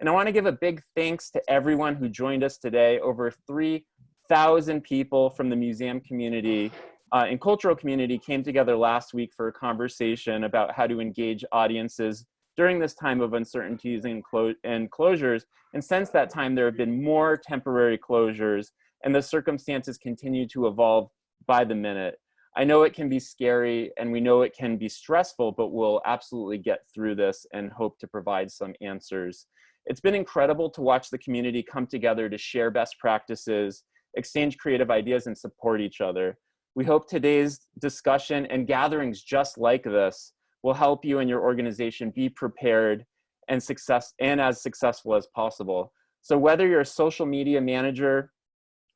And I want to give a big thanks to everyone who joined us today. Over 3,000 people from the museum community and cultural community came together last week for a conversation about how to engage audiences during this time of uncertainties and closures. And since that time, there have been more temporary closures, and the circumstances continue to evolve by the minute. I know it can be scary and we know it can be stressful, but we'll absolutely get through this and hope to provide some answers. It's been incredible to watch the community come together to share best practices, exchange creative ideas, and support each other. We hope today's discussion and gatherings just like this will help you and your organization be prepared and as successful as possible. So whether you're a social media manager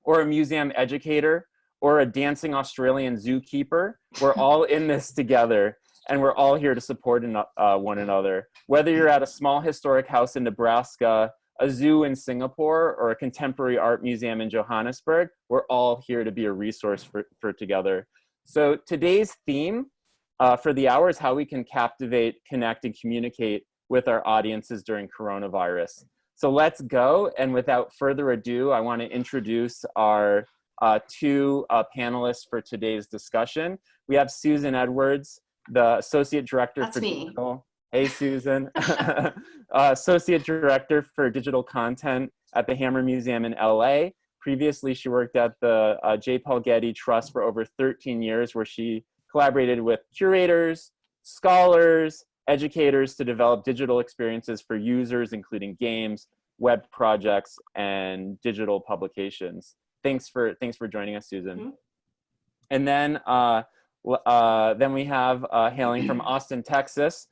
or a museum educator or a dancing Australian zookeeper, we're all in this together, and we're all here to support one another. Whether you're at a small historic house in Nebraska, a zoo in Singapore, or a contemporary art museum in Johannesburg, we're all here to be a resource for together. So today's theme for the hour is how we can captivate, connect, and communicate with our audiences during coronavirus. So let's go, and without further ado, I want to introduce our two panelists for today's discussion. We have Susan Edwards, the Associate Director for Digital. Hey, Susan. Associate Director for Digital Content at the Hammer Museum in LA. Previously, she worked at the J. Paul Getty Trust for over 13 years, where she collaborated with curators, scholars, educators to develop digital experiences for users, including games, web projects, and digital publications. Thanks for joining us, Susan. Mm-hmm. And then we have hailing from Austin, Texas,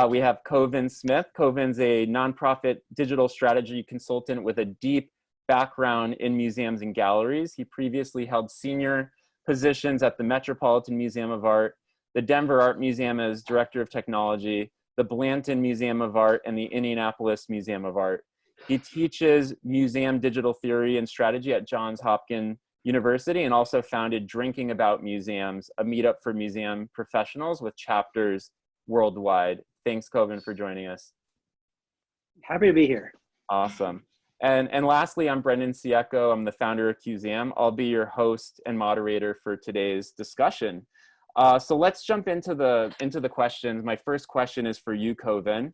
we have Kovin Smith. Kovin's a nonprofit digital strategy consultant with a deep background in museums and galleries. He previously held senior positions at the Metropolitan Museum of Art, the Denver Art Museum as Director of Technology, the Blanton Museum of Art, and the Indianapolis Museum of Art. He teaches museum digital theory and strategy at Johns Hopkins University, and also founded Drinking About Museums, a meetup for museum professionals with chapters worldwide. Thanks, Kovin, for joining us. Happy to be here. Awesome. And lastly, I'm Brendan Cieco. I'm the founder of QZAM. I'll be your host and moderator for today's discussion. So let's jump into the questions. My first question is for you, Kovin.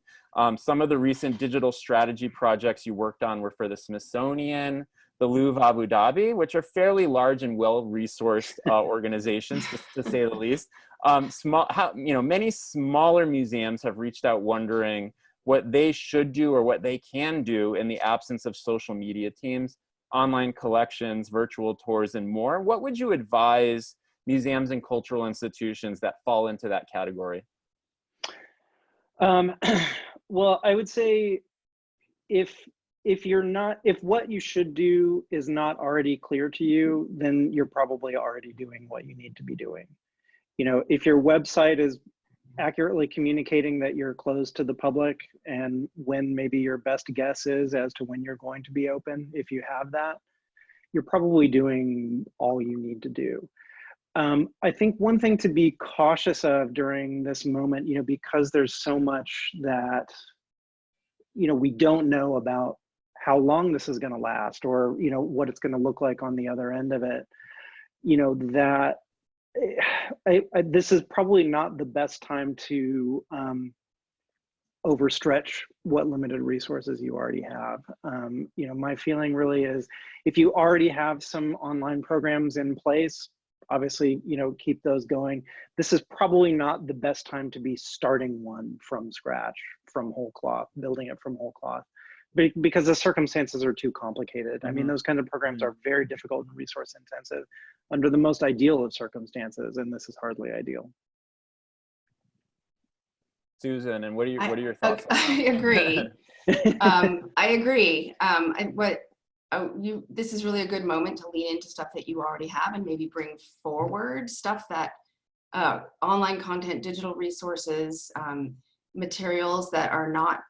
Some of the recent digital strategy projects you worked on were for the Smithsonian, the Louvre Abu Dhabi, which are fairly large and well-resourced organizations, to say the least. Many smaller museums have reached out wondering what they should do or what they can do in the absence of social media teams, online collections, virtual tours, and more. What would you advise museums and cultural institutions that fall into that category? Well, I would say if what you should do is not already clear to you, then you're probably already doing what you need to be doing. You know, if your website is accurately communicating that you're closed to the public and when maybe your best guess is as to when you're going to be open, if you have that, you're probably doing all you need to do. I think one thing to be cautious of during this moment, because there's so much that, we don't know about how long this is going to last or, what it's going to look like on the other end of it, that this is probably not the best time to overstretch what limited resources you already have. My feeling really is if you already have some online programs in place, obviously, keep those going. This is probably not the best time to be starting one from scratch, from whole cloth, building it from whole cloth, because the circumstances are too complicated. Mm-hmm. I mean, those kind of programs are very difficult and resource intensive under the most ideal of circumstances, and this is hardly ideal. Susan, and what are your thoughts? I agree. I agree. This is really a good moment to lean into stuff that you already have and maybe bring forward stuff that online content, digital resources, materials that are not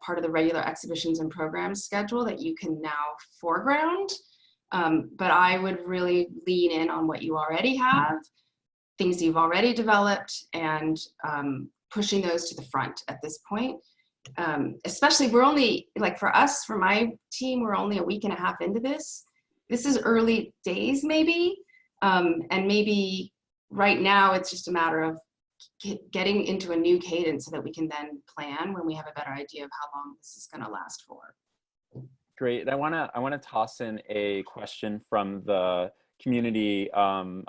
part of the regular exhibitions and programs schedule that you can now foreground. But I would really lean in on what you already have, things you've already developed, and pushing those to the front at this point. especially we're only, like for us, for my team, we're only a week and a half into this. This is early days maybe. And maybe right now it's just a matter of getting into a new cadence so that we can then plan when we have a better idea of how long this is going to last for. Great. I want to toss in a question from the community on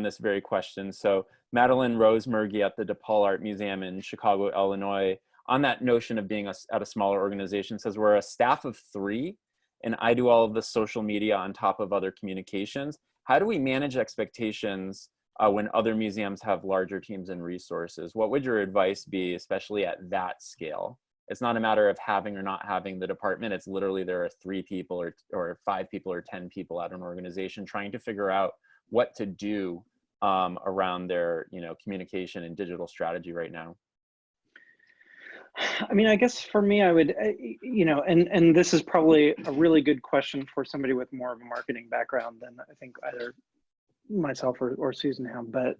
this very question. So Madeline Rosemergy at the DePaul Art Museum in Chicago, Illinois, on that notion of being at a smaller organization, says we're a staff of 3 and I do all of the social media on top of other communications. How do we manage expectations when other museums have larger teams and resources? What would your advice be, especially at that scale? It's not a matter of having or not having the department. It's literally there are 3 people or 5 people or 10 people at an organization trying to figure out what to do around their, communication and digital strategy right now. I mean, I guess for me, I would, and this is probably a really good question for somebody with more of a marketing background than I think either myself or Susan have, but,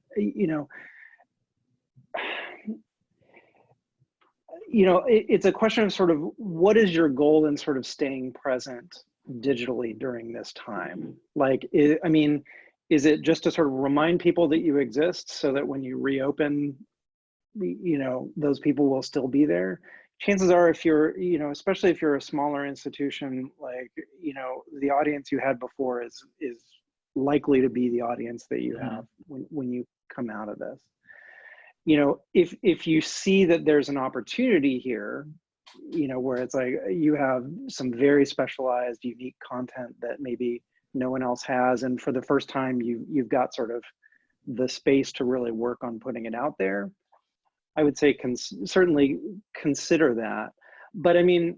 it's a question of sort of what is your goal in sort of staying present digitally during this time? Like, is it just to sort of remind people that you exist so that when you reopen, those people will still be there? Chances are, if you're, especially if you're a smaller institution, like, the audience you had before is likely to be the audience that you have when you come out of this. If you see that there's an opportunity here, where it's like you have some very specialized, unique content that maybe no one else has, and for the first time you've got sort of the space to really work on putting it out there, I would say certainly consider that. But I mean,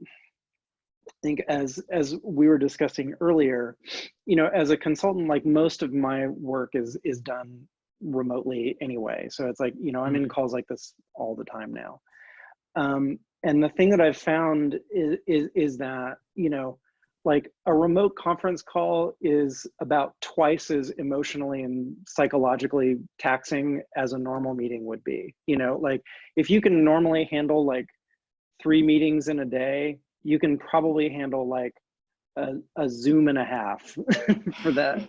I think as we were discussing earlier, as a consultant, like most of my work is done remotely anyway. So it's like, I'm in calls like this all the time now. And the thing that I've found is that, like a remote conference call is about twice as emotionally and psychologically taxing as a normal meeting would be. Like if you can normally handle like 3 meetings in a day, you can probably handle like a Zoom and a half for that,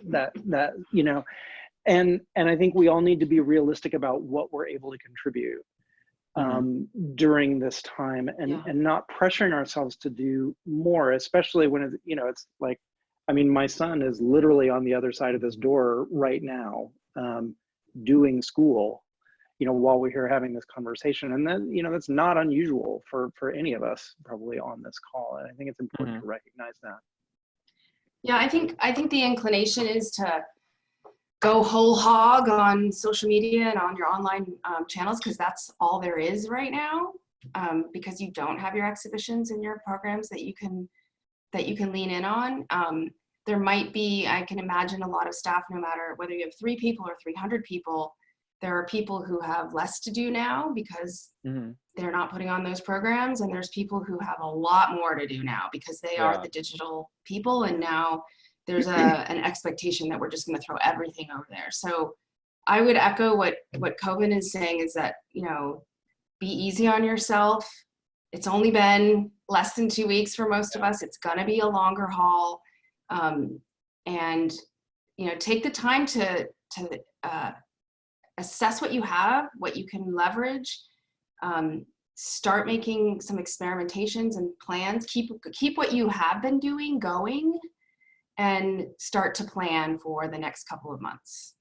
and I think we all need to be realistic about what we're able to contribute during this time, and not pressuring ourselves to do more, especially when it's like, I mean, my son is literally on the other side of this door right now, doing school, while we're here having this conversation. And then, that's not unusual for any of us probably on this call. And I think it's important to recognize that. Yeah, I think the inclination is to go whole hog on social media and on your online channels, because that's all there is right now, because you don't have your exhibitions and your programs that you can lean in on. There might be, I can imagine a lot of staff, no matter whether you have 3 people or 300 people, there are people who have less to do now because they're not putting on those programs, and there's people who have a lot more to do now because they are the digital people, and now there's an expectation that we're just going to throw everything over there. So I would echo what Coven is saying, is that, be easy on yourself. It's only been less than 2 weeks for most of us. It's going to be a longer haul. And, take the time to assess what you have, what you can leverage, start making some experimentations and plans, keep what you have been doing going, and start to plan for the next couple of months.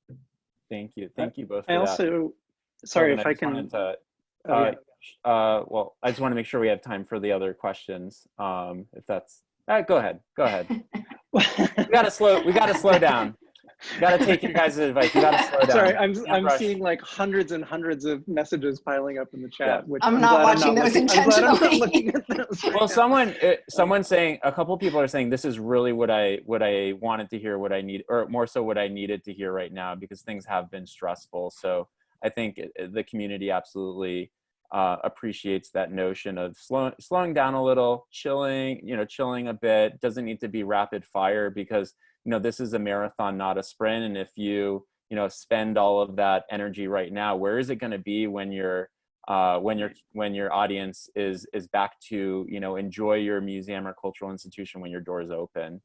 Thank you both for I also, that. sorry, if I can. Well, I just want to make sure we have time for the other questions. If that's, go ahead. We gotta slow down. You gotta take your guys' advice. You gotta slow down. Sorry, I'm seeing like hundreds and hundreds of messages piling up in the chat. Which I'm not watching those intentionally. I'm glad I'm not looking at those right well, now. someone's saying, a couple people are saying, this is really what I wanted to hear, what I need, or more so what I needed to hear right now, because things have been stressful. So I think the community absolutely appreciates that notion of slowing down a little, chilling a bit. Doesn't need to be rapid fire, because this is a marathon, not a sprint. And if you spend all of that energy right now, where is it going to be when you're when your audience is back to, you know, enjoy your museum or cultural institution when your doors open.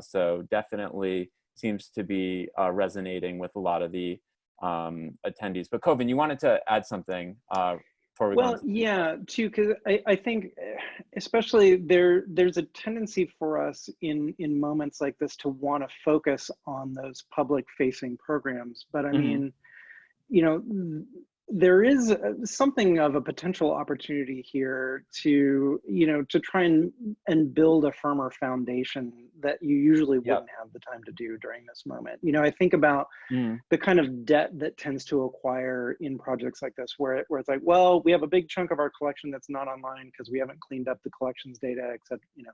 So definitely seems to be resonating with a lot of the attendees. But Kovin, you wanted to add something before we go on. Yeah, too, because I think especially there's a tendency for us in moments like this to want to focus on those public facing programs. But I mean, you know, there is something of a potential opportunity here to, you know, to try and build a firmer foundation that you usually wouldn't have the time to do during this moment. You know, I think about the kind of debt that tends to acquire in projects like this, where it's like, well, we have a big chunk of our collection that's not online because we haven't cleaned up the collections data, except, you know,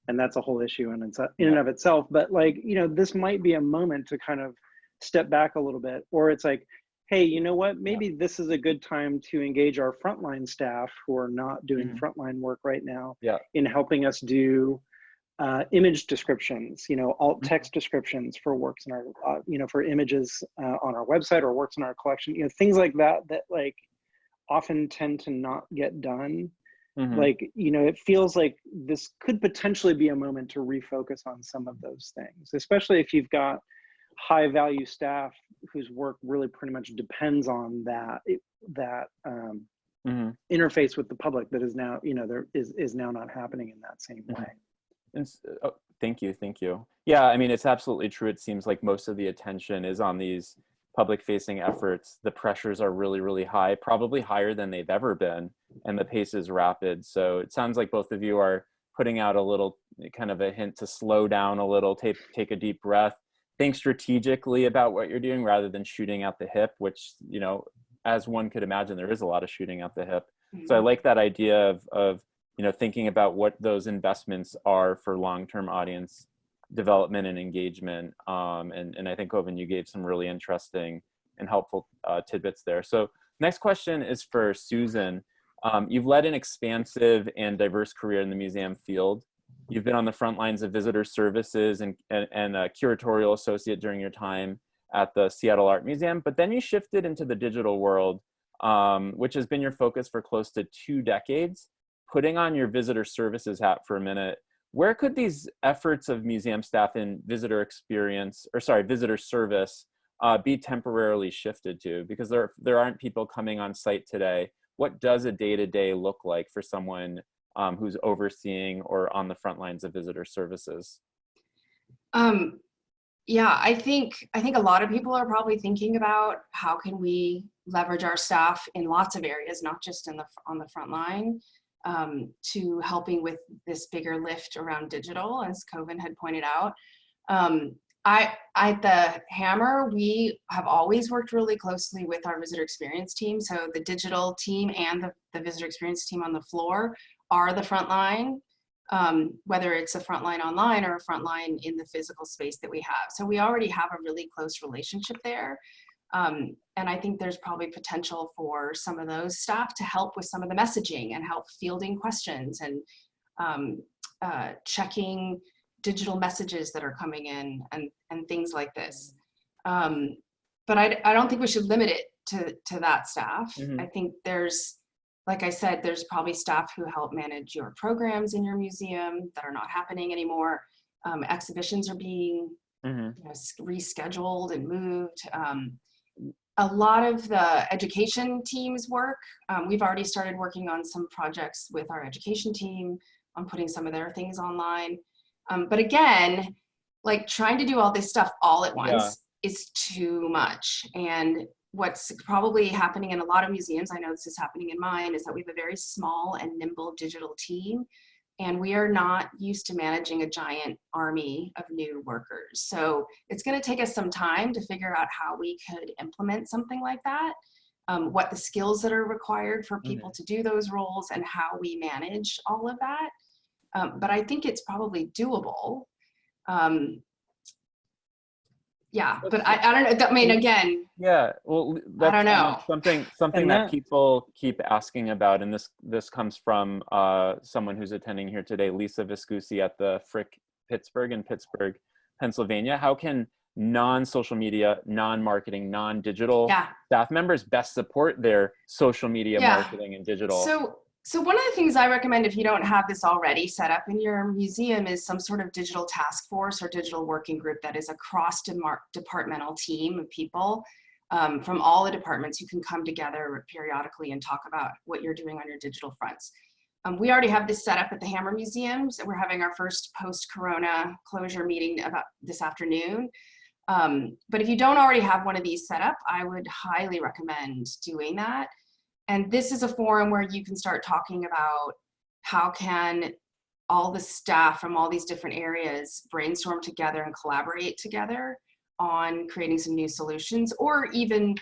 and that's a whole issue in and of itself. But like, you know, this might be a moment to kind of step back a little bit, or it's like, hey, you know what, maybe this is a good time to engage our frontline staff who are not doing frontline work right now in helping us do image descriptions, you know, alt text descriptions for works in our, you know, for images on our website or works in our collection, you know, things like that, that like often tend to not get done. Like, you know, it feels like this could potentially be a moment to refocus on some of those things, especially if you've got high value staff whose work really pretty much depends on that interface with the public that is now, you know, there is now not happening in that same way. And, thank you. Yeah, I mean, it's absolutely true. It seems like most of the attention is on these public facing efforts. The pressures are really, really high, probably higher than they've ever been, and the pace is rapid. So it sounds like both of you are putting out a little kind of a hint to slow down a little, take a deep breath, think strategically about what you're doing rather than shooting out the hip, which, you know, as one could imagine, there is a lot of shooting out the hip. So I like that idea of you know, thinking about what those investments are for long-term audience development and engagement. And I think, Kovin, you gave some really interesting and helpful tidbits there. So next question is for Susan. You've led an expansive and diverse career in the museum field. You've been on the front lines of visitor services and a curatorial associate during your time at the Seattle Art Museum, but then you shifted into the digital world, which has been your focus for close to 2 decades. Putting on your visitor services hat for a minute, where could these efforts of museum staff in visitor service be temporarily shifted to? Because there aren't people coming on site today. What does a day-to-day look like for someone who's overseeing or on the front lines of visitor services? Yeah, I think a lot of people are probably thinking about how can we leverage our staff in lots of areas, not just on the front line, to helping with this bigger lift around digital, as Kovin had pointed out. At the Hammer, we have always worked really closely with our visitor experience team. So the digital team and the visitor experience team on the floor are the front line, whether it's a front line online or a front line in the physical space that we have. So we already have a really close relationship there. And I think there's probably potential for some of those staff to help with some of the messaging and help fielding questions and checking digital messages that are coming in and things like this. But I don't think we should limit it to that staff. I think there's, like I said, there's probably staff who help manage your programs in your museum that are not happening anymore. Exhibitions are being rescheduled and moved. A lot of the education team's work, we've already started working on some projects with our education team on putting some of their things online. But again, like trying to do all this stuff all at once is too much. And what's probably happening in a lot of museums, I know this is happening in mine, is that we have a very small and nimble digital team. And we are not used to managing a giant army of new workers. So it's going to take us some time to figure out how we could implement something like that, what the skills that are required for people to do those roles and how we manage all of that. But I think it's probably doable. Yeah, but I don't know. I mean, again. Yeah, well, that's I don't know. something that people keep asking about, and this comes from someone who's attending here today, Lisa Viscusi at the Frick Pittsburgh in Pittsburgh, Pennsylvania. How can non-social media, non-marketing, non-digital Yeah. staff members best support their social media Yeah. marketing and digital? So one of the things I recommend, if you don't have this already set up in your museum, is some sort of digital task force or digital working group that is a cross-departmental team of people from all the departments who can come together periodically and talk about what you're doing on your digital fronts. We already have this set up at the Hammer Museums, and we're having our first post-corona closure meeting about this afternoon. But if you don't already have one of these set up, I would highly recommend doing that. And this is a forum where you can start talking about how can all the staff from all these different areas brainstorm together and collaborate together on creating some new solutions, or even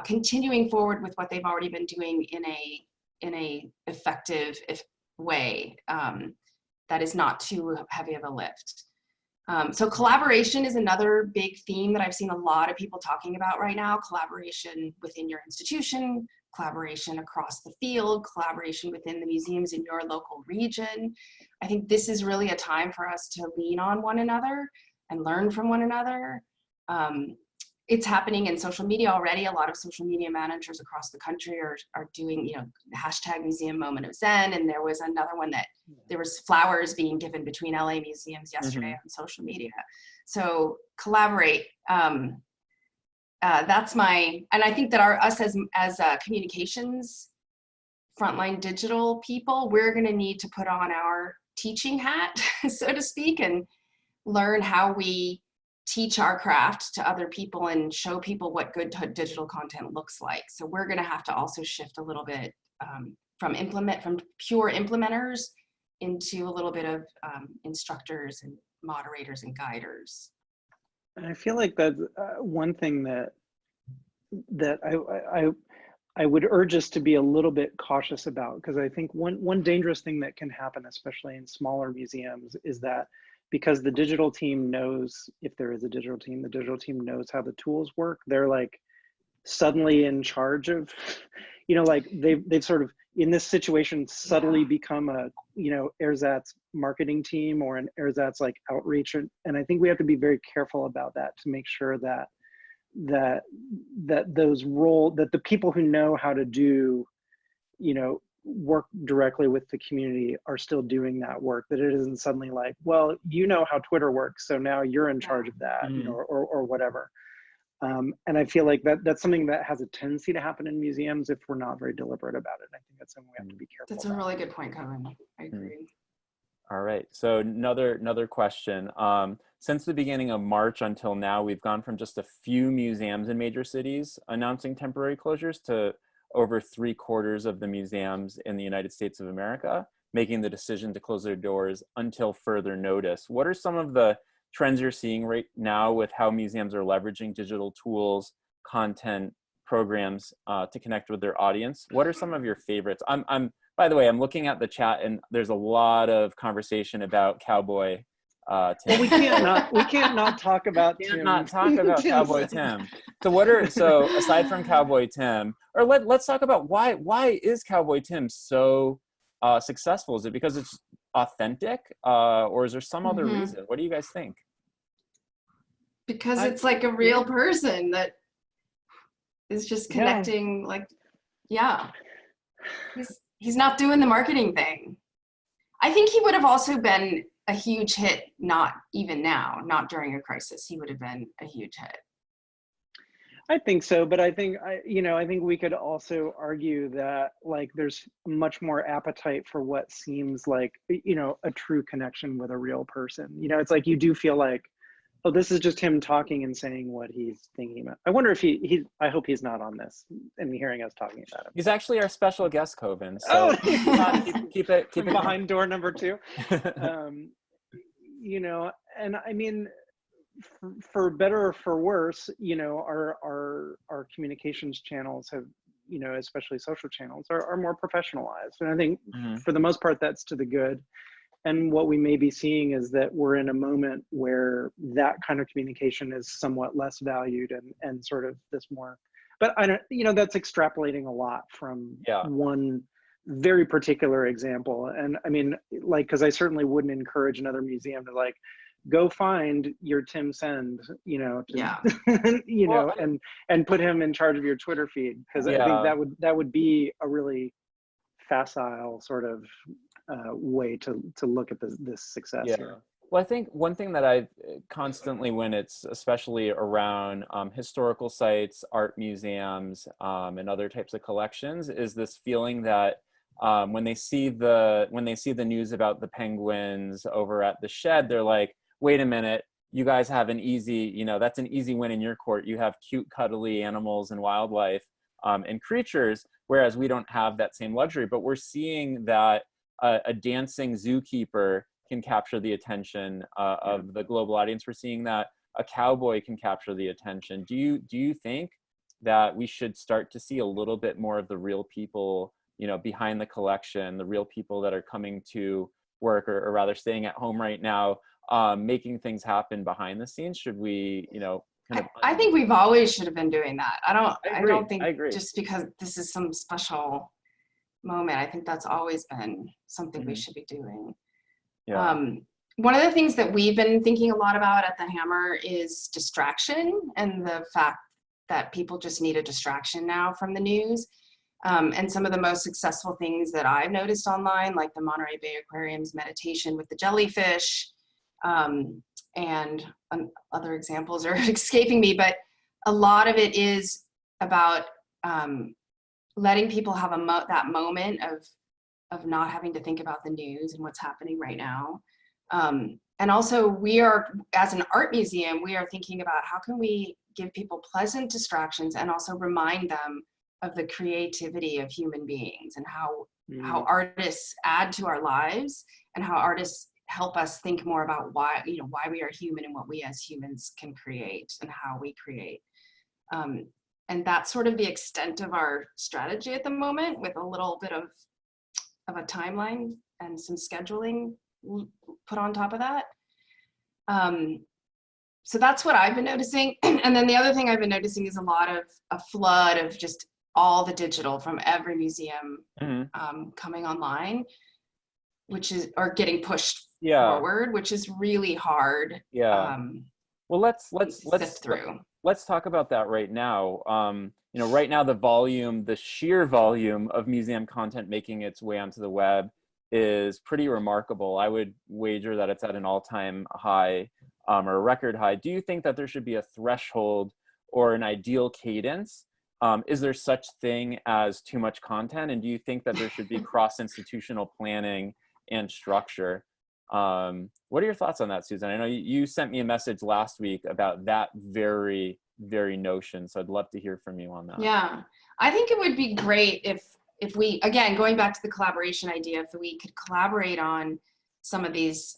continuing forward with what they've already been doing in a effective way that is not too heavy of a lift. So collaboration is another big theme that I've seen a lot of people talking about right now. Collaboration within your institution, collaboration across the field, collaboration within the museums in your local region. I think this is really a time for us to lean on one another and learn from one another. It's happening in social media already. A lot of social media managers across the country are doing, hashtag Museum Moment of Zen. And there was another one that there was flowers being given between LA museums yesterday on social media. So collaborate. That's and I think that us as communications frontline digital people, we're going to need to put on our teaching hat, so to speak, and learn how we teach our craft to other people and show people what good digital content looks like. So we're going to have to also shift a little bit from pure implementers into a little bit of instructors and moderators and guiders. And I feel like that's one thing that I would urge us to be a little bit cautious about, because I think one dangerous thing that can happen, especially in smaller museums, is that because the digital team knows, if there is a digital team, the digital team knows how the tools work. They're like suddenly in charge of, like they've sort of in this situation subtly become a, Ersatz marketing team or an Ersatz like outreach. And I think we have to be very careful about that to make sure that the people who know how to do, work directly with the community are still doing that work, that it isn't suddenly like, well, you know how Twitter works, so now you're in charge of that, or whatever. And I feel like that's something that has a tendency to happen in museums if we're not very deliberate about it. I think that's something we have to be careful about. That's a really good point, Kevin. I agree. All right, so another question. Since the beginning of March until now, we've gone from just a few museums in major cities announcing temporary closures to over 3/4 of the museums in the United States of America making the decision to close their doors until further notice. What are some of the trends you're seeing right now with how museums are leveraging digital tools, content, programs to connect with their audience? What are some of your favorites? By the way, I'm looking at the chat and there's a lot of conversation about Cowboy Tim. Well, we can't not talk about Tim. Not talk about Cowboy Tim. So aside from Cowboy Tim, or let's talk about why is Cowboy Tim so successful? Is it because it's authentic, or is there some other reason? What do you guys think? Because it's like a real person that is just connecting. He's not doing the marketing thing. I think he would have also been a huge hit, not during a crisis. He would have been a huge hit. I think so, but I think we could also argue that like there's much more appetite for what seems like, a true connection with a real person. It's like you do feel like, oh, this is just him talking and saying what he's thinking about. I wonder if I hope he's not on this and hearing us talking about him. He's actually our special guest, Coven. So keep it behind door number 2. And I mean, for better or for worse, our communications channels have, especially social channels, are more professionalized. And I think for the most part, that's to the good. And what we may be seeing is that we're in a moment where that kind of communication is somewhat less valued and sort of this more, but I don't, that's extrapolating a lot from one very particular example. And I mean, like, cause I certainly wouldn't encourage another museum to like go find your Tim Send, you know, Yeah. you Well, know, and put him in charge of your Twitter feed, because I think yeah, that would be a really facile sort of way to look at this success yeah. here. Well, I think one thing that I've constantly, when it's especially around historical sites, art museums, and other types of collections, is this feeling that when they see the news about the penguins over at the shed, they're like, "Wait a minute, you guys have an easy, that's an easy win in your court. You have cute, cuddly animals and wildlife and creatures, whereas we don't have that same luxury." But we're seeing that a dancing zookeeper can capture the attention of the global audience. We're seeing that a cowboy can capture the attention. Do you think that we should start to see a little bit more of the real people, behind the collection, the real people that are coming to work, or rather staying at home right now, making things happen behind the scenes? Should we, kind of? I think we've always should have been doing that. I don't think I agree. just because this is some special moment, I think that's always been something we Mhm. should be doing. Yeah. One of the things that we've been thinking a lot about at the Hammer is distraction, and the fact that people just need a distraction now from the news. And some of the most successful things that I've noticed online, like the Monterey Bay Aquarium's meditation with the jellyfish, and other examples are escaping me, but a lot of it is about letting people have that moment of not having to think about the news and what's happening right now. And also, we are, as an art museum, we are thinking about how can we give people pleasant distractions and also remind them of the creativity of human beings, and how artists add to our lives, and how artists help us think more about why we are human and what we as humans can create and how we create. And that's sort of the extent of our strategy at the moment, with a little bit of a timeline and some scheduling put on top of that. So that's what I've been noticing. And then the other thing I've been noticing is a flood of just all the digital from every museum coming online, or getting pushed forward, which is really hard. Yeah. Well, let's sift through. Let's talk about that right now. Right now, the sheer volume of museum content making its way onto the web is pretty remarkable. I would wager that it's at an all-time high, or a record high. Do you think that there should be a threshold or an ideal cadence? Is there such thing as too much content? And do you think that there should be cross-institutional planning and structure? What are your thoughts on that, Susan? I know you sent me a message last week about that very, very notion. So I'd love to hear from you on that. Yeah, I think it would be great if we, again, going back to the collaboration idea, if we could collaborate on some of these,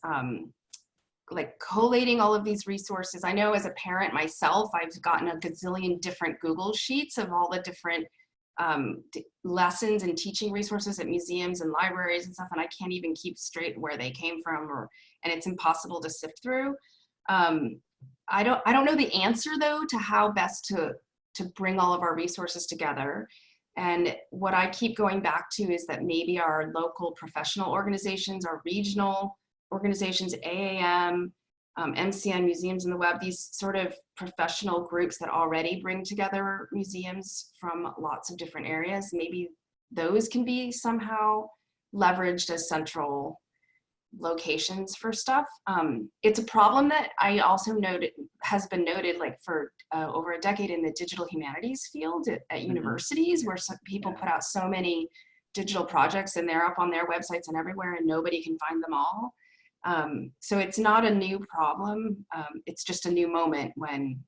like collating all of these resources. I know as a parent myself, I've gotten a gazillion different Google Sheets of all the different lessons and teaching resources at museums and libraries and stuff, and I can't even keep straight where they came from, and it's impossible to sift through. I don't know the answer though to how best to bring all of our resources together. And what I keep going back to is that maybe our local professional organizations, our regional organizations, AAM, MCN, Museums in the Web, these sort of professional groups that already bring together museums from lots of different areas, maybe those can be somehow leveraged as central locations for stuff. It's a problem that I also noted has been noted like for over a decade in the digital humanities field at universities, where some people put out so many digital projects and they're up on their websites and everywhere and nobody can find them all. So it's not a new problem. It's just a new moment when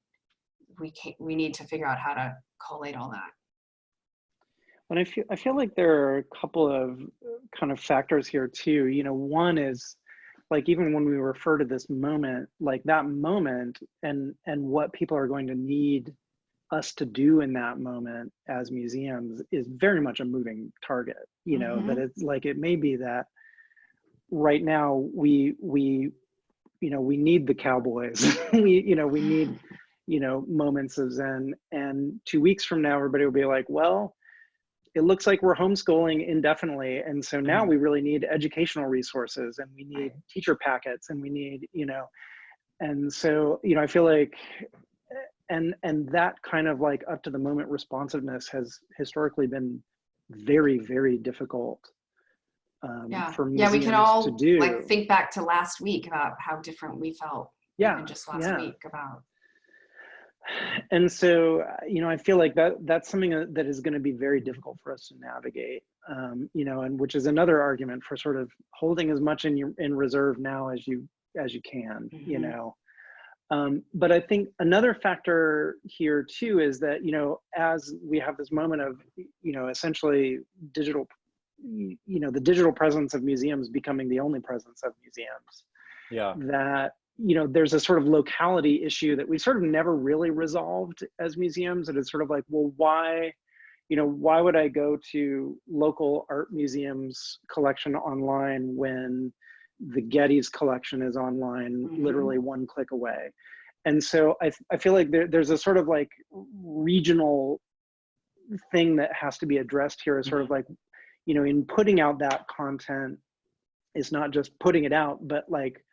we need to figure out how to collate all that. And I feel like there are a couple of kind of factors here too. One is like, even when we refer to this moment, like that moment and what people are going to need us to do in that moment as museums is very much a moving target. That it's like, it may be that right now we need the cowboys. we need moments of zen, and 2 weeks from now everybody will be like, well, it looks like we're homeschooling indefinitely, and so now we really need educational resources, and we need teacher packets, and we need And so, you know, I feel like, and that kind of like up to the moment responsiveness has historically been very, very difficult for Yeah, we can museums to all do. like think back to last week about how different we felt even just last week about. And so, you know, I feel like that's something that is going to be very difficult for us to navigate, you know, and which is another argument for sort of holding as much in reserve now as you can, you know. But I think another factor here too is that, you know, as we have this moment of, you know, essentially digital, you know, the digital presence of museums becoming the only presence of museums. Yeah. That, you know, there's a sort of locality issue that we sort of never really resolved as museums. And it's sort of like, well, why, you know, why would I go to local art museums collection online when the Getty's collection is online, literally one click away? And so I feel like there's a sort of like regional thing that has to be addressed here, is sort of like, you know, in putting out that content, it's not just putting it out, but like,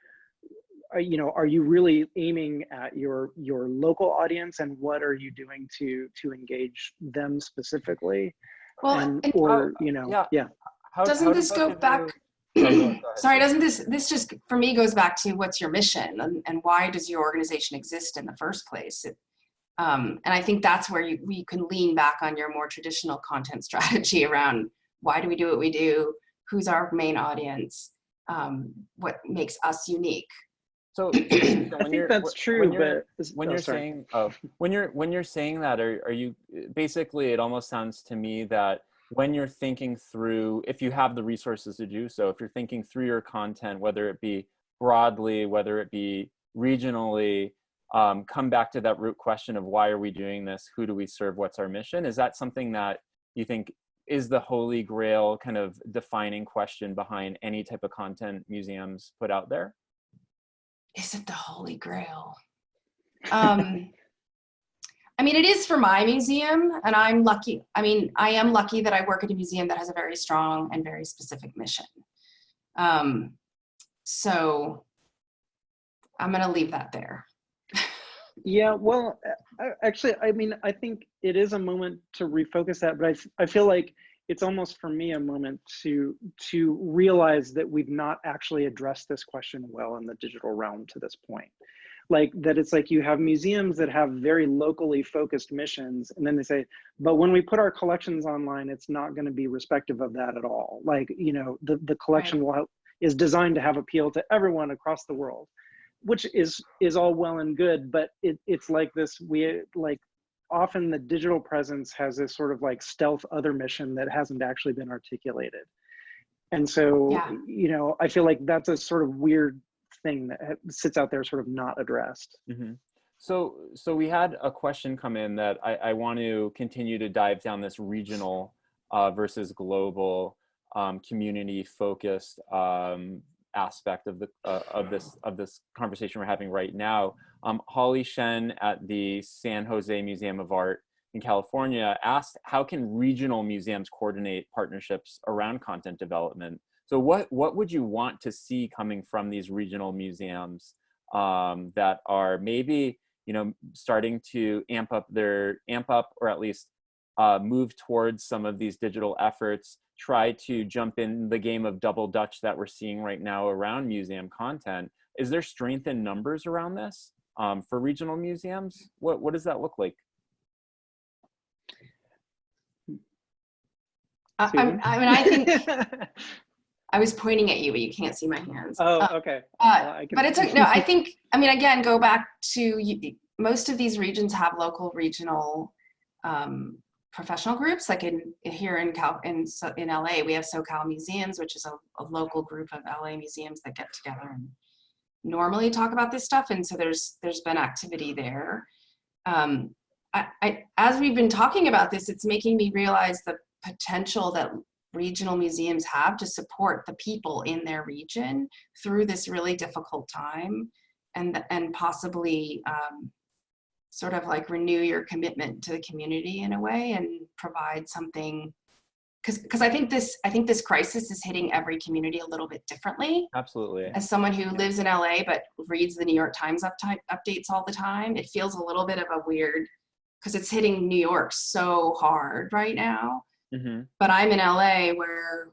you know, are you really aiming at your local audience, and what are you doing to engage them specifically? Well, or you know, doesn't this go back? Sorry, doesn't this just for me goes back to what's your mission, and why does your organization exist in the first place? And I think that's where we can lean back on your more traditional content strategy around why do we do what we do, who's our main audience, what makes us unique. So I think that's true, but when you're saying that, are you basically, it almost sounds to me that when you're thinking through, if you have the resources to do so, if you're thinking through your content, whether it be broadly, whether it be regionally, come back to that root question of why are we doing this? Who do we serve? What's our mission? Is that something that you think is the holy grail kind of defining question behind any type of content museums put out there? Is it the holy grail? I mean, it is for my museum, and I'm lucky. I mean, I am lucky that I work at a museum that has a very strong and very specific mission. So I'm going to leave that there. Yeah, well, actually, I mean, I think it is a moment to refocus that, but I feel like it's almost for me a moment to realize that we've not actually addressed this question well in the digital realm to this point. Like that, it's like you have museums that have very locally focused missions, and then they say, but when we put our collections online, it's not going to be respective of that at all. Like, you know, the collection is designed to have appeal to everyone across the world, which is all well and good, but it's like this, often the digital presence has this sort of like stealth other mission that hasn't actually been articulated. And so, you know, I feel like that's a sort of weird thing that sits out there sort of not addressed. So we had a question come in that I want to continue to dive down this regional versus global community focused aspect of this conversation we're having right now. Holly Shen at the San Jose Museum of Art in California asked, how can regional museums coordinate partnerships around content development? So what would you want to see coming from these regional museums that are maybe, you know, starting to amp up or at least move towards some of these digital efforts, try to jump in the game of double dutch that we're seeing right now around museum content? Is there strength in numbers around this for regional museums? What does that look like? I mean, I think I was pointing at you, but you can't see my hands. Oh, okay. But it's no. I think. I mean, again, go back to most of these regions have local regional professional groups. Like here in LA, we have SoCal Museums, which is a local group of LA museums that get together and normally talk about this stuff. And so there's been activity there. As we've been talking about this, it's making me realize the potential that regional museums have to support the people in their region through this really difficult time, and possibly sort of like renew your commitment to the community in a way and provide something because I think this crisis is hitting every community a little bit differently. Absolutely. As someone who lives in LA but reads the New York Times updates all the time, it feels a little bit of a weird, because it's hitting New York so hard right now. Mm-hmm. But I'm in LA where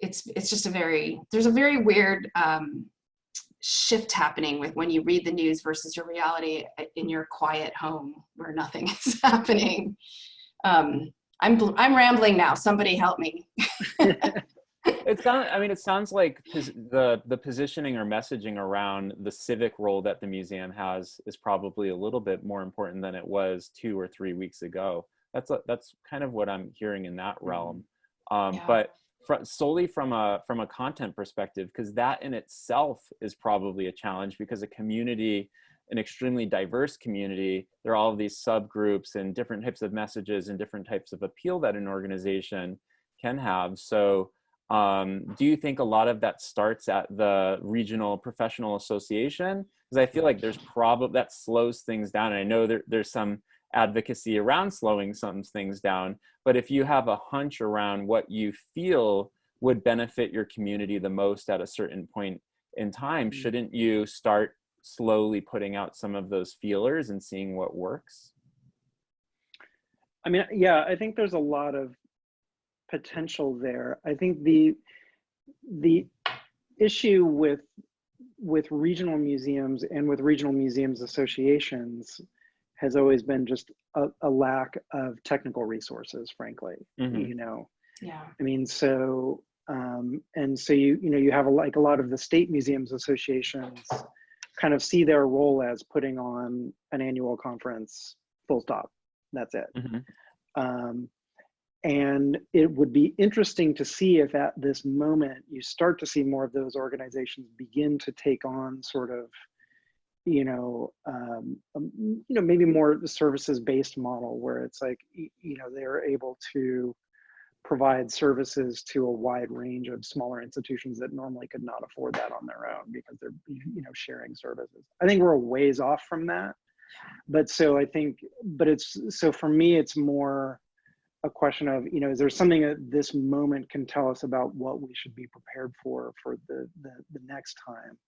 it's just there's a very weird shift happening with when you read the news versus your reality in your quiet home where nothing is happening. I'm rambling now. Somebody help me. It sounds like the positioning or messaging around the civic role that the museum has is probably a little bit more important than it was 2 or 3 weeks ago. That's kind of what I'm hearing in that realm. Yeah. But solely from a content perspective, because that in itself is probably a challenge, because a community, an extremely diverse community, there are all of these subgroups and different types of messages and different types of appeal that an organization can have. So do you think a lot of that starts at the regional professional association? Because I feel like there's probably that slows things down. And I know there's some advocacy around slowing some things down, but if you have a hunch around what you feel would benefit your community the most at a certain point in time, shouldn't you start slowly putting out some of those feelers and seeing what works? I mean, yeah, I think there's a lot of potential there. I think the issue with regional museums and with regional museums associations has always been just a lack of technical resources, frankly. Mm-hmm. Yeah. I mean, so and so you have a lot of the state museums associations kind of see their role as putting on an annual conference, full stop. That's it. Mm-hmm. And it would be interesting to see if at this moment you start to see more of those organizations begin to take on sort of, maybe more the services-based model where it's like, they're able to provide services to a wide range of smaller institutions that normally could not afford that on their own because they're, sharing services. I think we're a ways off from that. But so for me, it's more a question of, is there something at this moment can tell us about what we should be prepared for the next time?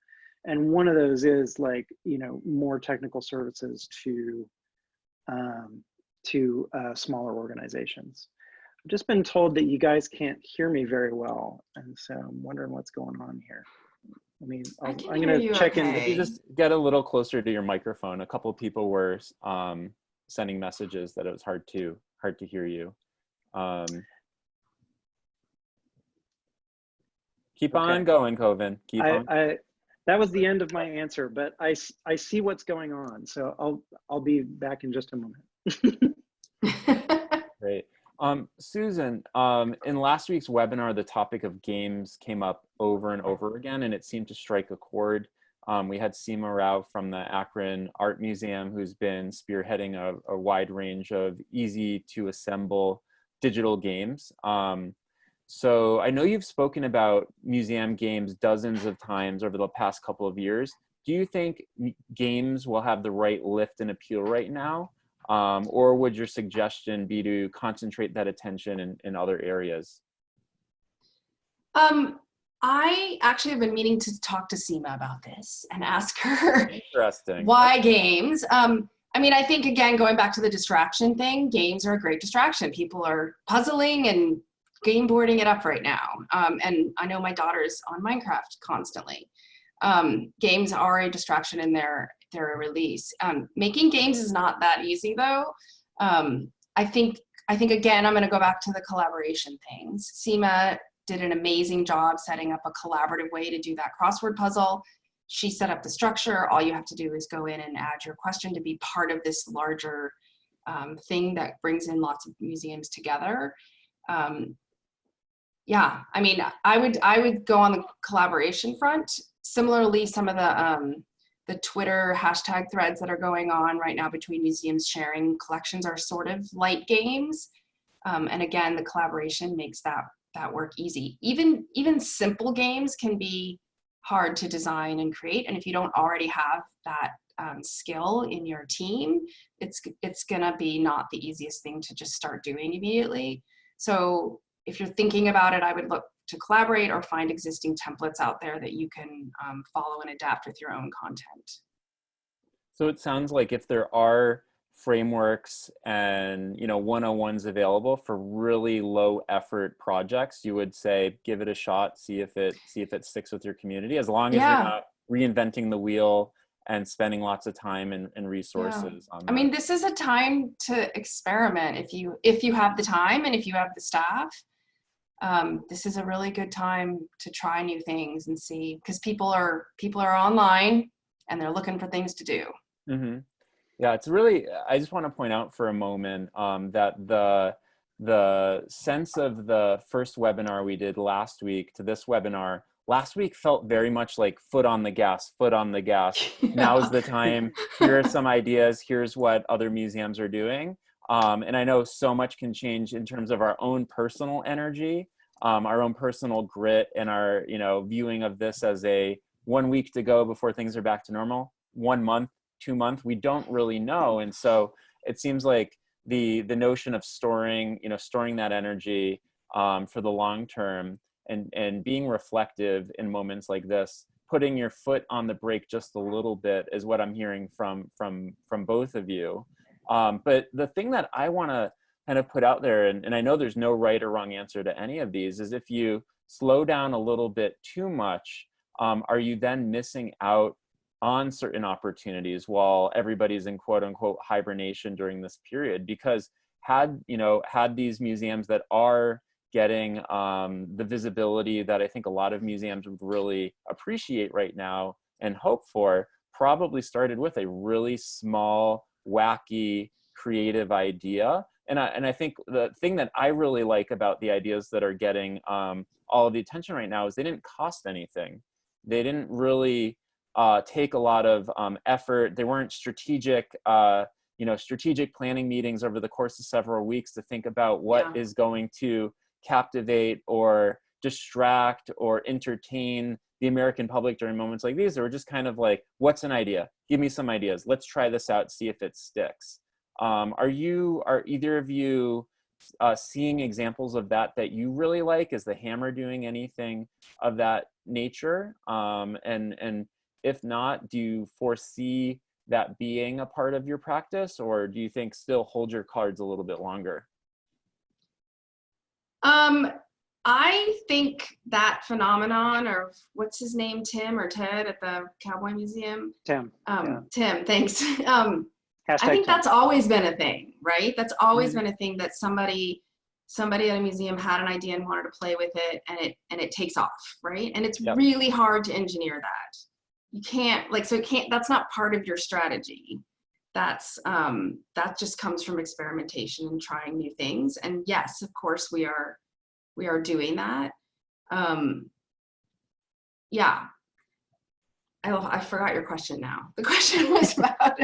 And one of those is like, more technical services to smaller organizations. I've just been told that you guys can't hear me very well. And so I'm wondering what's going on here. I'm going to check in. If you just get a little closer to your microphone, a couple of people were sending messages that it was hard to hear you. Keep on going, Coven. Keep on. That was the end of my answer, but I see what's going on. So I'll be back in just a moment. Great. Susan, in last week's webinar, the topic of games came up over and over again, and it seemed to strike a chord. We had Seema Rao from the Akron Art Museum, who's been spearheading a wide range of easy to assemble digital games. So I know you've spoken about museum games dozens of times over the past couple of years. Do you think games will have the right lift and appeal right now? Or would your suggestion be to concentrate that attention in other areas? I actually have been meaning to talk to Seema about this and ask her Interesting. Why games. I think, again, going back to the distraction thing, games are a great distraction. People are puzzling and game boarding it up right now. And I know my daughter's on Minecraft constantly. Games are a distraction in their release. Making games is not that easy though. I think again, I'm going to go back to the collaboration things. Seema did an amazing job setting up a collaborative way to do that crossword puzzle. She set up the structure. All you have to do is go in and add your question to be part of this larger thing that brings in lots of museums together. Yeah, I would go on the collaboration front. Similarly, some of the Twitter hashtag threads that are going on right now between museums sharing collections are sort of light games. And again, the collaboration makes that work easy. Even simple games can be hard to design and create. And if you don't already have that skill in your team, it's gonna be not the easiest thing to just start doing immediately. So if you're thinking about it, I would look to collaborate or find existing templates out there that you can follow and adapt with your own content. So it sounds like if there are frameworks and, you know, 101s available for really low effort projects, you would say give it a shot, see if it sticks with your community, as long as you're not reinventing the wheel and spending lots of time and resources on that. I mean, this is a time to experiment if you have the time and if you have the staff. This is a really good time to try new things and see, because people are online and they're looking for things to do. Mm-hmm. Yeah, it's really, I just want to point out for a moment that the sense of the first webinar we did last week to this webinar, last week felt very much like foot on the gas. Now's the time. Here are some ideas. Here's what other museums are doing. And I know so much can change in terms of our own personal energy, our own personal grit, and our, you know, viewing of this as a 1 week to go before things are back to normal, 1 month, 2 months, we don't really know. And so it seems like the notion of storing that energy for the long term and being reflective in moments like this, putting your foot on the brake just a little bit is what I'm hearing from both of you. But the thing that I want to kind of put out there, and I know there's no right or wrong answer to any of these, is if you slow down a little bit too much, are you then missing out on certain opportunities while everybody's in quote unquote hibernation during this period? Because had these museums that are getting the visibility that I think a lot of museums would really appreciate right now and hope for, probably started with a really small, wacky, creative idea. And I think the thing that I really like about the ideas that are getting all of the attention right now is they didn't cost anything. They didn't really take a lot of effort. They weren't strategic planning meetings over the course of several weeks to think about what is going to captivate or distract or entertain the American public during moments like these. They were just kind of like, what's an idea? Give me some ideas. Let's try this out, see if it sticks. Are either of you seeing examples of that you really like? Is the Hammer doing anything of that nature? And if not, do you foresee that being a part of your practice, or do you think still hold your cards a little bit longer? I think that phenomenon, or what's his name, Tim or Ted at the Cowboy Museum? Tim. Tim, thanks. Hashtag I think Tim. that's always been a thing, right? That's always been a thing, that somebody at a museum had an idea and wanted to play with it, and it takes off, right? And it's really hard to engineer that. You can't, that's not part of your strategy. That's that just comes from experimentation and trying new things. And yes, of course we are doing that. Yeah. I forgot your question now. The question was about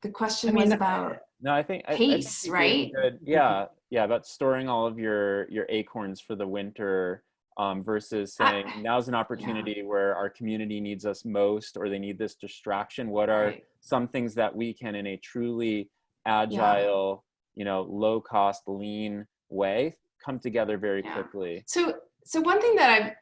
the question was about no, I think pace, right? Good. Yeah, about storing all of your acorns for the winter, versus saying now's an opportunity where our community needs us most, or they need this distraction. What are some things that we can, in a truly agile, low cost, lean way, come together very quickly? So one thing that I've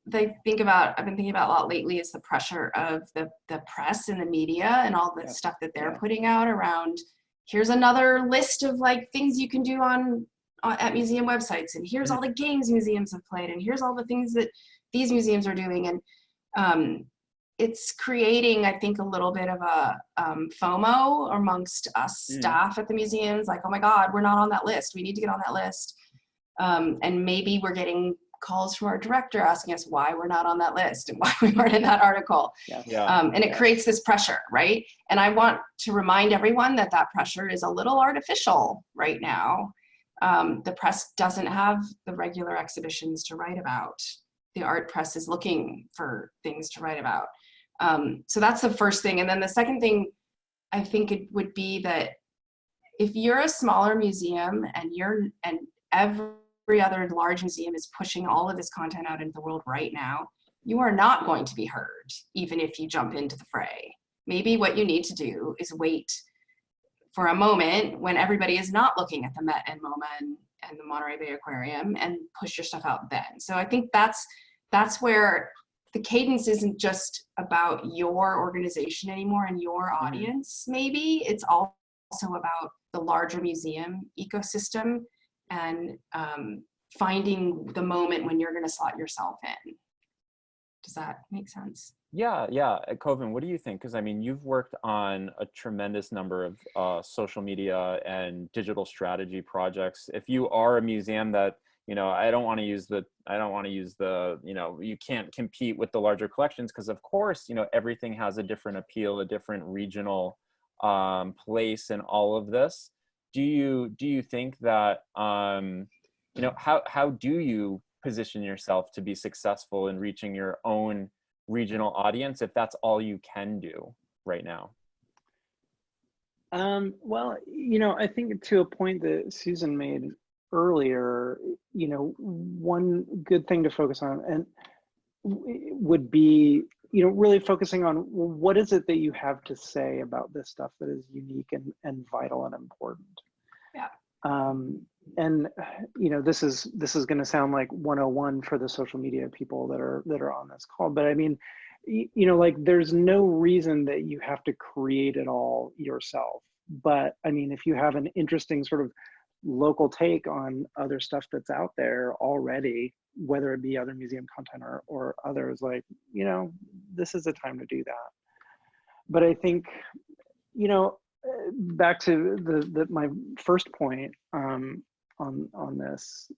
been thinking about a lot lately is the pressure of the press and the media and all the stuff that they're putting out around, here's another list of like things you can do at museum websites, and here's all the games museums have played, and here's all the things that these museums are doing. And it's creating, I think, a little bit of a FOMO amongst us staff at the museums, like, oh my God, we're not on that list. We need to get on that list. And maybe we're getting calls from our director asking us why we're not on that list and why we weren't in that article. And it creates this pressure, right? And I want to remind everyone that pressure is a little artificial right now. The press doesn't have the regular exhibitions to write about. The art press is looking for things to write about. So that's the first thing. And then the second thing, I think it would be that if you're a smaller museum and every other large museum is pushing all of this content out into the world right now, you are not going to be heard, even if you jump into the fray. Maybe what you need to do is wait for a moment when everybody is not looking at the Met and MoMA and the Monterey Bay Aquarium, and push your stuff out then. So I think that's where the cadence isn't just about your organization anymore and your audience. Maybe it's also about the larger museum ecosystem, and finding the moment when you're going to slot yourself in. Does that make sense? Yeah. Kovin, what do you think? Because I mean, you've worked on a tremendous number of social media and digital strategy projects. If you are a museum that, I don't want to use the, you can't compete with the larger collections, because of course, everything has a different appeal, a different regional place in all of this. Do you think that, how do you position yourself to be successful in reaching your own regional audience, if that's all you can do right now? Well, I think to a point that Susan made earlier, one good thing to focus on and would be, really focusing on, well, what is it that you have to say about this stuff that is unique and vital and important? Yeah. And this is going to sound like 101 for the social media people that are on this call, but I mean, like, there's no reason that you have to create it all yourself. But I mean, if you have an interesting sort of local take on other stuff that's out there already, whether it be other museum content or others, like, this is the time to do that. But I think, back to my first point on this,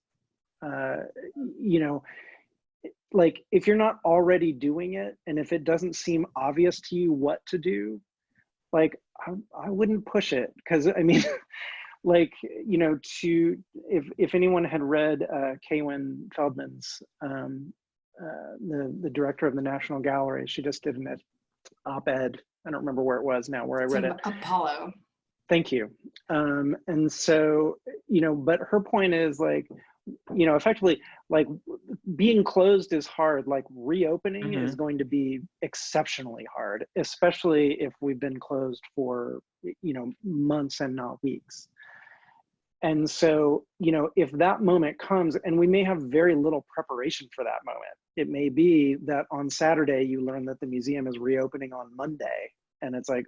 like, if you're not already doing it, and if it doesn't seem obvious to you what to do, like, I wouldn't push it, because I mean, like, if anyone had read Kaywin Feldman's, the director of the National Gallery, she just did an op-ed, I don't remember where it was now, where I read it. Apollo. Thank you. And so, but her point is, like, effectively, like, being closed is hard, like reopening is going to be exceptionally hard, especially if we've been closed for, months and not weeks. And so, if that moment comes, and we may have very little preparation for that moment, it may be that on Saturday you learn that the museum is reopening on Monday, and it's like,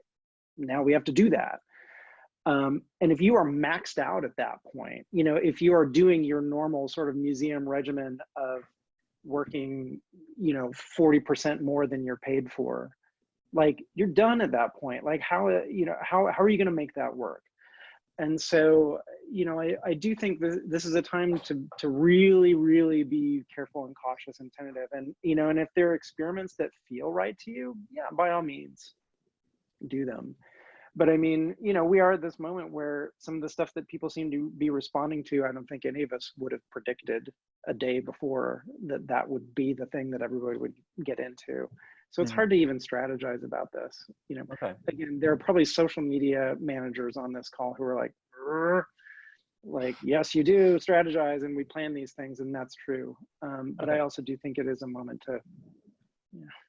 now we have to do that. And if you are maxed out at that point, if you are doing your normal sort of museum regimen of working, 40% more than you're paid for, like, you're done at that point. Like, how are you going to make that work? And so, I do think this is a time to really, really be careful and cautious and tentative. And, and if there are experiments that feel right to you, yeah, by all means, do them. But I mean, we are at this moment where some of the stuff that people seem to be responding to, I don't think any of us would have predicted a day before that would be the thing that everybody would get into. So it's hard to even strategize about this. Okay. Again, there are probably social media managers on this call who are like, yes, you do strategize, and we plan these things, and that's true. But I also do think it is a moment to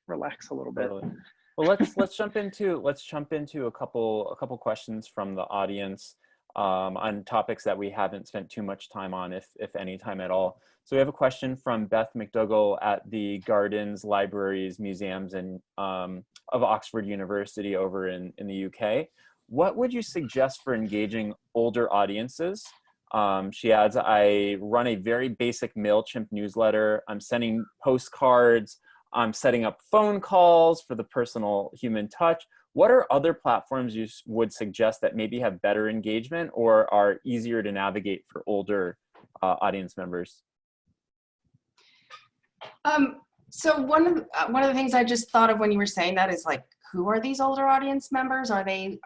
relax a little bit. Totally. Well, let's jump into a couple questions from the audience on topics that we haven't spent too much time on, if any time at all. So we have a question from Beth McDougall at the Gardens, Libraries, Museums of Oxford University over in the UK. What would you suggest for engaging older audiences? She adds, I run a very basic MailChimp newsletter. I'm sending postcards. I'm setting up phone calls for the personal human touch. What are other platforms you would suggest that maybe have better engagement or are easier to navigate for older audience members? So one of the things I just thought of when you were saying that is, like, who are these older audience members? Are they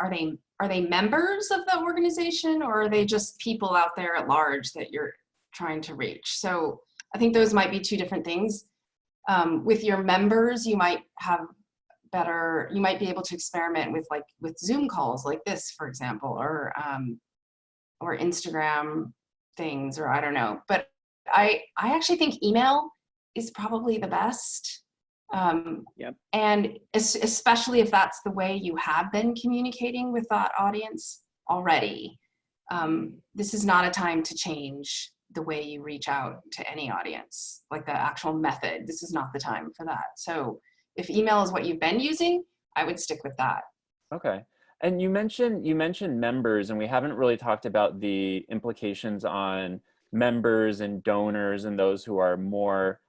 members of the organization, or are they just people out there at large that you're trying to reach? So I think those might be two different things. With your members, you might be able to experiment with Zoom calls like this, for example, or Instagram things, or I don't know. But I actually think email is probably the best. Yep. And especially if that's the way you have been communicating with that audience already, this is not a time to change the way you reach out to any audience, like the actual method. This is not the time for that. So if email is what you've been using, I would stick with that. Okay. And you mentioned members, and we haven't really talked about the implications on members and donors and those who are more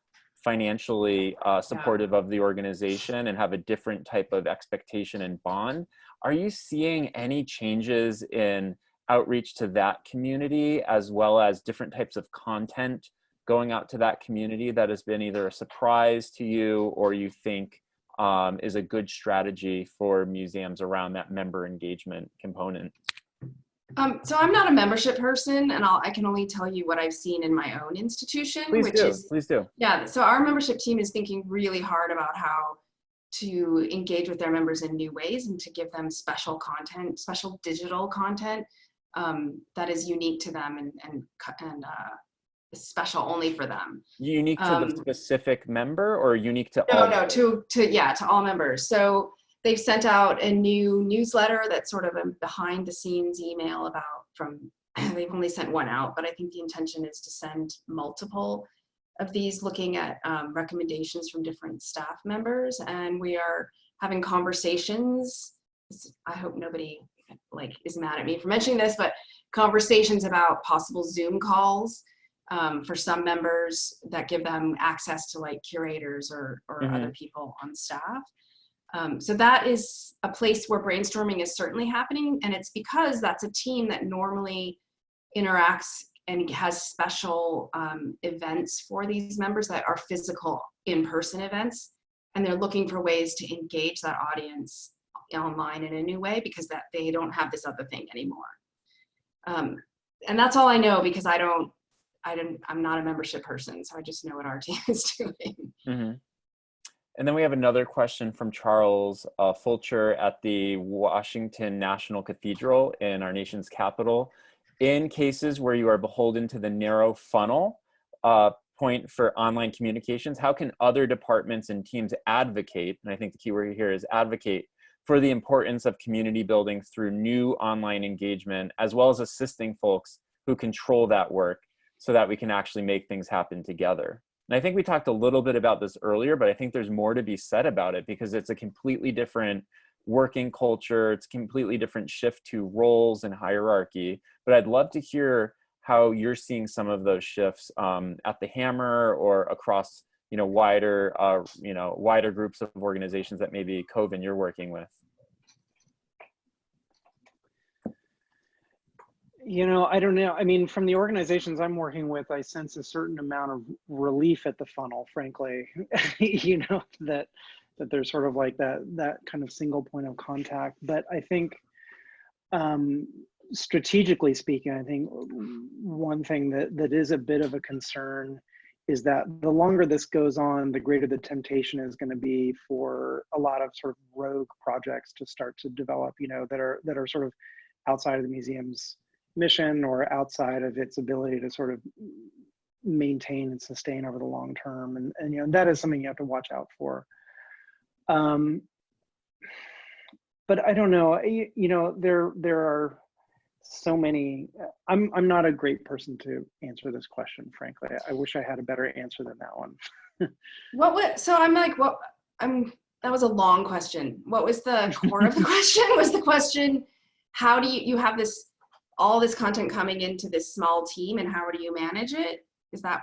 financially supportive of the organization and have a different type of expectation and bond. Are you seeing any changes in outreach to that community, as well as different types of content going out to that community that has been either a surprise to you or you think is a good strategy for museums around that member engagement component? So I'm not a membership person, and I can only tell you what I've seen in my own institution, Please do. Yeah, so our membership team is thinking really hard about how to engage with their members in new ways and to give them special content, special digital content that is unique to them and special only for them. Unique to the specific member, or unique to all? No, to all members. So they've sent out a new newsletter that's sort of a behind the scenes email they've only sent one out, but I think the intention is to send multiple of these, looking at recommendations from different staff members. And we are having conversations. I hope nobody is mad at me for mentioning this, but conversations about possible Zoom calls for some members that give them access to curators or other people on staff. So that is a place where brainstorming is certainly happening, and it's because that's a team that normally interacts and has special events for these members that are physical in-person events, and they're looking for ways to engage that audience online in a new way because that they don't have this other thing anymore. And that's all I know, because I'm not a membership person, so I just know what our team is doing. Mm-hmm. And then we have another question from Charles Fulcher at the Washington National Cathedral in our nation's capital. In cases where you are beholden to the narrow funnel point for online communications, how can other departments and teams advocate, and I think the key word here is advocate, for the importance of community building through new online engagement, as well as assisting folks who control that work so that we can actually make things happen together? And I think we talked a little bit about this earlier, but I think there's more to be said about it because it's a completely different working culture. It's a completely different shift to roles and hierarchy. But I'd love to hear how you're seeing some of those shifts at the Hammer or across, wider groups of organizations that maybe Coven you're working with. I don't know. I mean, from the organizations I'm working with, I sense a certain amount of relief at the funnel, frankly, that there's sort of that kind of single point of contact. But I think strategically speaking, I think one thing that is a bit of a concern is that the longer this goes on, the greater the temptation is going to be for a lot of sort of rogue projects to start to develop, that are sort of outside of the museum's mission or outside of its ability to sort of maintain and sustain over the long term. And that is something you have to watch out for. But I don't know, there are so many, I'm not a great person to answer this question, frankly. I wish I had a better answer than that one. That was a long question. What was the core of the question? Was the question, how do you have all this content coming into this small team, and how do you manage it? I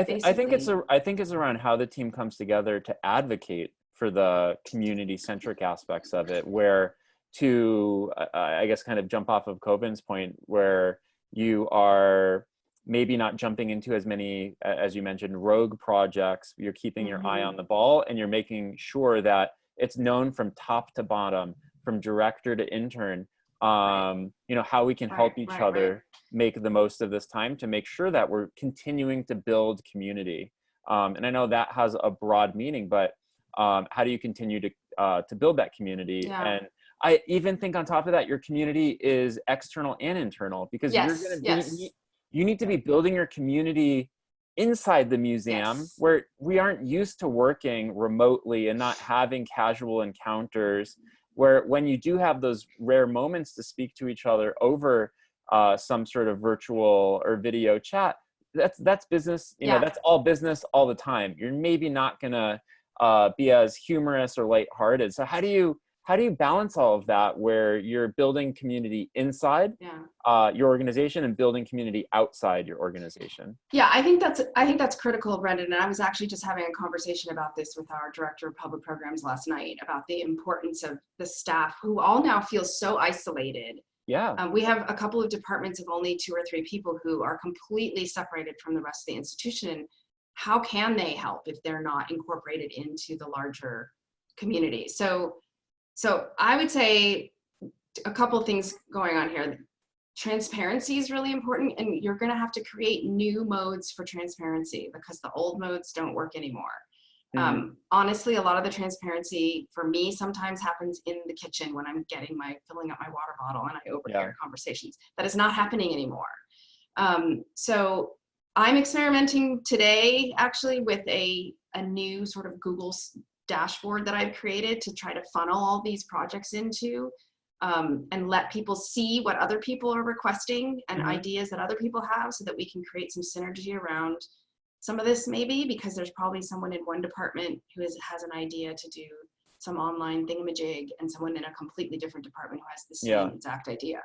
think it's around how the team comes together to advocate for the community-centric aspects of it, where to, I guess, kind of jump off of Coven's point, where you are maybe not jumping into as many, as you mentioned, rogue projects. You're keeping your eye on the ball, and you're making sure that it's known from top to bottom, from director to intern, how we can help each other make the most of this time to make sure that we're continuing to build community. And I know that has a broad meaning, but how do you continue to build that community? Yeah. And I even think on top of that, your community is external and internal, because you need to be building your community inside the museum, where we aren't used to working remotely and not having casual encounters, where when you do have those rare moments to speak to each other over some sort of virtual or video chat, that's business, you know, Yeah. that's all business all the time. You're maybe not gonna be as humorous or lighthearted. So how do you balance all of that where you're building community inside your organization and building community outside your organization? Yeah, I think that's critical, Brendan. And I was actually just having a conversation about this with our director of public programs last night about the importance of the staff who all now feel so isolated. Yeah. We have a couple of departments of only 2 or 3 people who are completely separated from the rest of the institution. How can they help if they're not incorporated into the larger community? So I would say a couple of things going on here. Transparency is really important, and you're going to have to create new modes for transparency because the old modes don't work anymore. Honestly, a lot of the transparency for me sometimes happens in the kitchen when I'm filling up my water bottle and I overhear conversations. That is not happening anymore. So I'm experimenting today actually with a new sort of Google dashboard that I've created to try to funnel all these projects into and let people see what other people are requesting and ideas that other people have so that we can create some synergy around some of this, maybe because there's probably someone in one department who has an idea to do some online thingamajig and someone in a completely different department who has the same exact idea.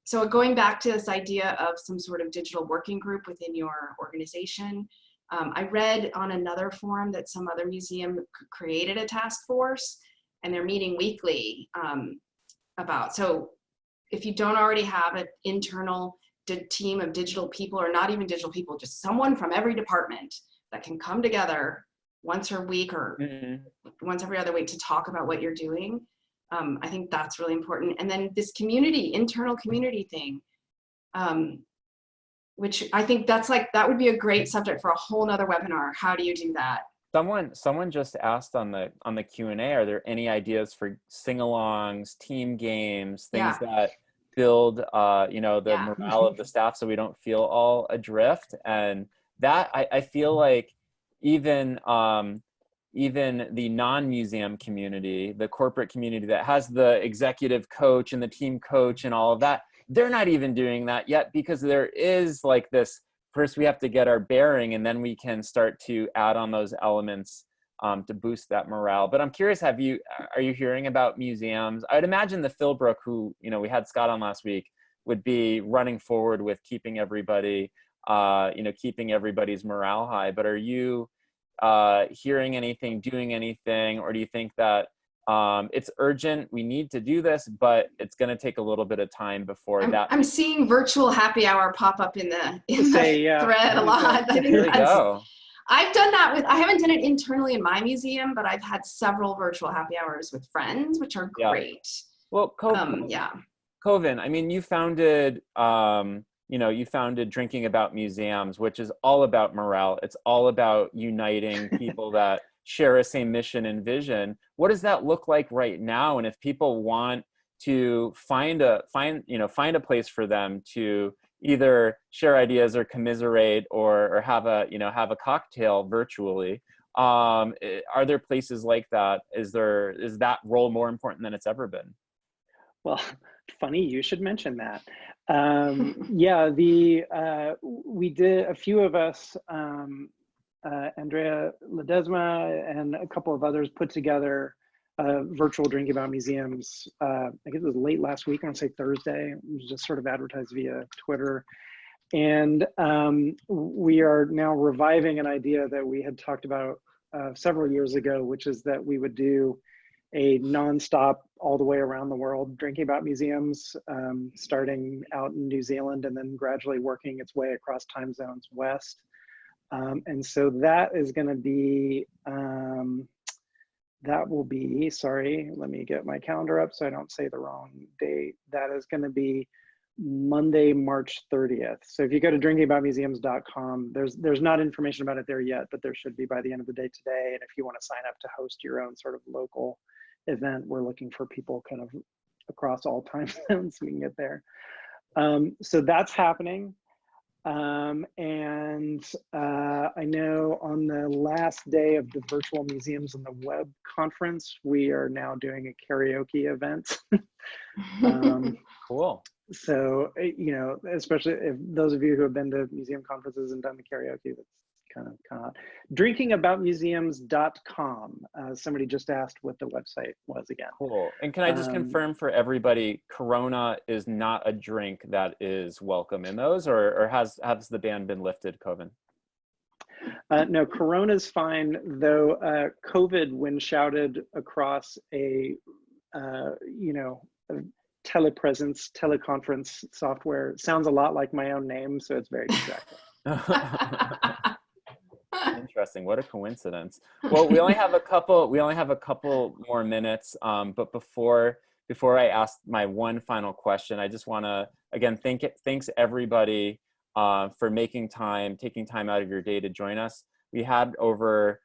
So going back to this idea of some sort of digital working group within your organization, I read on another forum that some other museum created a task force and they're meeting weekly so if you don't already have an internal team of digital people, or not even digital people, just someone from every department that can come together once a week or once every other week to talk about what you're doing. I think that's really important. And then this internal community thing, which I think that would be a great subject for a whole nother webinar. How do you do that? Someone just asked on the Q&A, are there any ideas for sing-alongs, team games, things that build the morale of the staff so we don't feel all adrift? And that I feel like even the non-museum community, the corporate community that has the executive coach and the team coach and all of that, they're not even doing that yet, because there is like this, first we have to get our bearing and then we can start to add on those elements to boost that morale. But I'm curious, are you hearing about museums? I'd imagine the Philbrook, who, we had Scott on last week, would be running forward with keeping everybody, keeping everybody's morale high. But are you hearing anything, doing anything, or do you think that it's urgent, we need to do this, but it's going to take a little bit of time before I'm seeing virtual happy hour pop up in the thread a lot. I think I've done that I haven't done it internally in my museum, but I've had several virtual happy hours with friends, which are great. Well, Kovin, I mean, you founded Drinking About Museums, which is all about morale. It's all about uniting people that share a same mission and vision. What does that look like right now? And if people want to find a place for them to either share ideas or commiserate or have a cocktail virtually, are there places like that? Is that role more important than it's ever been? Well, funny you should mention that. We did, a few of us, Andrea Ledesma and a couple of others, put together virtual Drinking About Museums. I guess it was late last week, I want to say Thursday. It was just sort of advertised via Twitter. And we are now reviving an idea that we had talked about several years ago, which is that we would do a nonstop, all the way around the world Drinking About Museums, starting out in New Zealand and then gradually working its way across time zones west. And so that is going to be, sorry, let me get my calendar up so I don't say the wrong date. That is going to be Monday, March 30th. So if you go to drinkingaboutmuseums.com, there's not information about it there yet, but there should be by the end of the day today. And if you want to sign up to host your own sort of local event, we're looking for people kind of across all time zones so we can get there. So that's happening. I know on the last day of the Virtual Museums on the Web conference, we are now doing a karaoke event. Cool. So, you know, especially if those of you who have been to museum conferences and done the karaoke, that's kind of hot. Drinkingaboutmuseums.com. Somebody just asked what the website was again. Cool. And can I just confirm for everybody, Corona is not a drink that is welcome in those, or has the ban been lifted, Coven? No, Corona's fine, though COVID, when shouted across a, you know, a teleconference software, sounds a lot like my own name, so it's very distracting. Interesting. What a coincidence. Well, we only have a couple more minutes. But before I ask my one final question, I just want to again thanks everybody for taking time out of your day to join us. We had over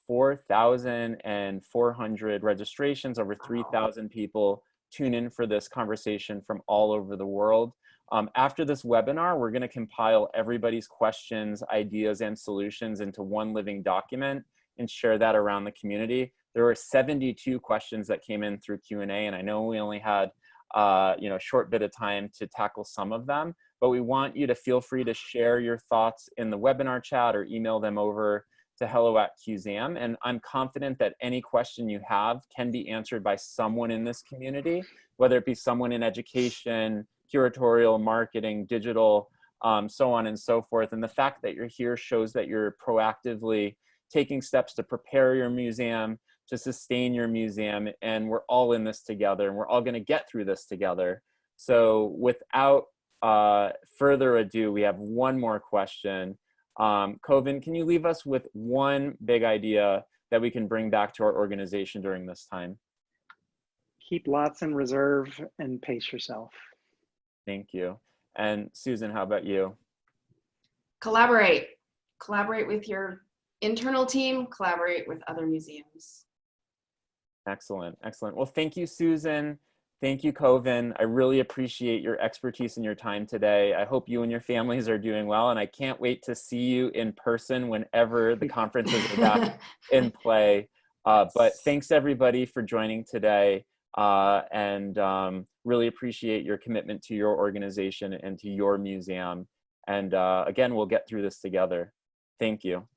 4,400 registrations, over 3,000 people tune in for this conversation from all over the world. After this webinar, we're going to compile everybody's questions, ideas, and solutions into one living document and share that around the community. There were 72 questions that came in through Q&A, and I know we only had you know, a short bit of time to tackle some of them, but we want you to feel free to share your thoughts in the webinar chat or email them over to hello@QZAM. And I'm confident that any question you have can be answered by someone in this community, whether it be someone in education, curatorial, marketing, digital, so on and so forth. And the fact that you're here shows that you're proactively taking steps to prepare your museum, to sustain your museum, and we're all in this together, and we're all going to get through this together. So without further ado, we have one more question. Coven, can you leave us with one big idea that we can bring back to our organization during this time? Keep lots in reserve and pace yourself. Thank you. And Susan, how about you? Collaborate with your internal team, collaborate with other museums. Excellent. Well, thank you, Susan. Thank you, Coven. I really appreciate your expertise and your time today. I hope you and your families are doing well, and I can't wait to see you in person whenever the conferences are back in play. But thanks everybody for joining today, and really appreciate your commitment to your organization and to your museum. And again, we'll get through this together. Thank you.